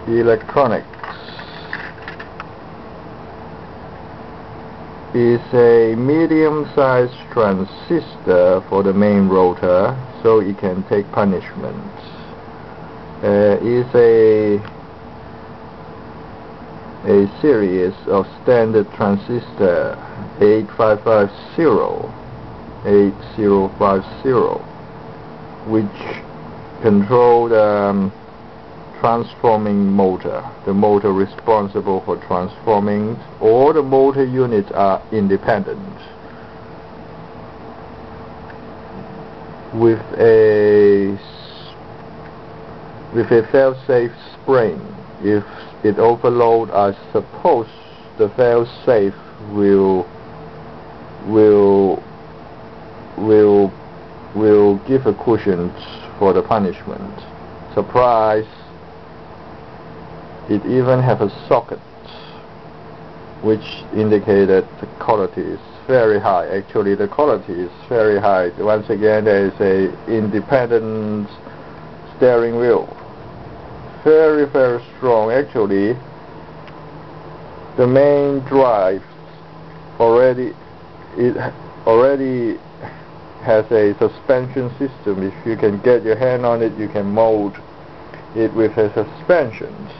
Electronics is a medium-sized transistor for the main rotor, so it can take punishment. Is a series of standard transistor 8050, which control the transforming motor. The motor responsible for transforming. All the motor units are independent. With a fail-safe spring. If it overload, I suppose the fail-safe will give a cushion for the punishment. Surprise! It even have a socket, which indicates that the quality is very high. Actually, the quality is very high. Once again, there is a independent steering wheel. Very, very strong. Actually, the main drive already has a suspension system. If you can get your hand on it, you can mold it with a suspensions.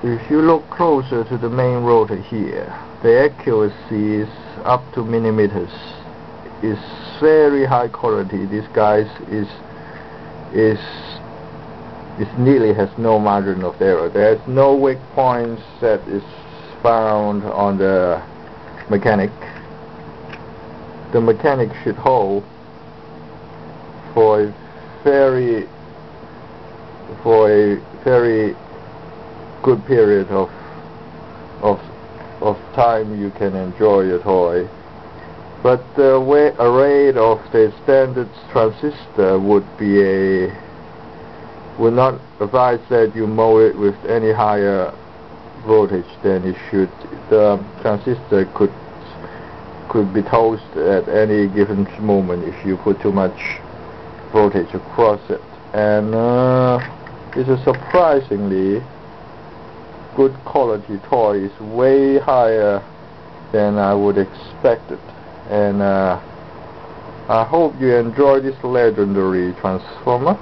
If you look closer to the main rotor here, the accuracy is up to millimeters. It's very high quality. This guy nearly has no margin of error. There's no weak points that is found on the mechanic. The mechanic should hold for a very good period of time you can enjoy your toy. But the rate of the standard transistor would not advise that you mold it with any higher voltage than it should. The transistor could be toasted at any given moment if you put too much voltage across it. And it's a surprisingly good quality toy. Is way higher than I would expect it. And I hope you enjoy this legendary transformer.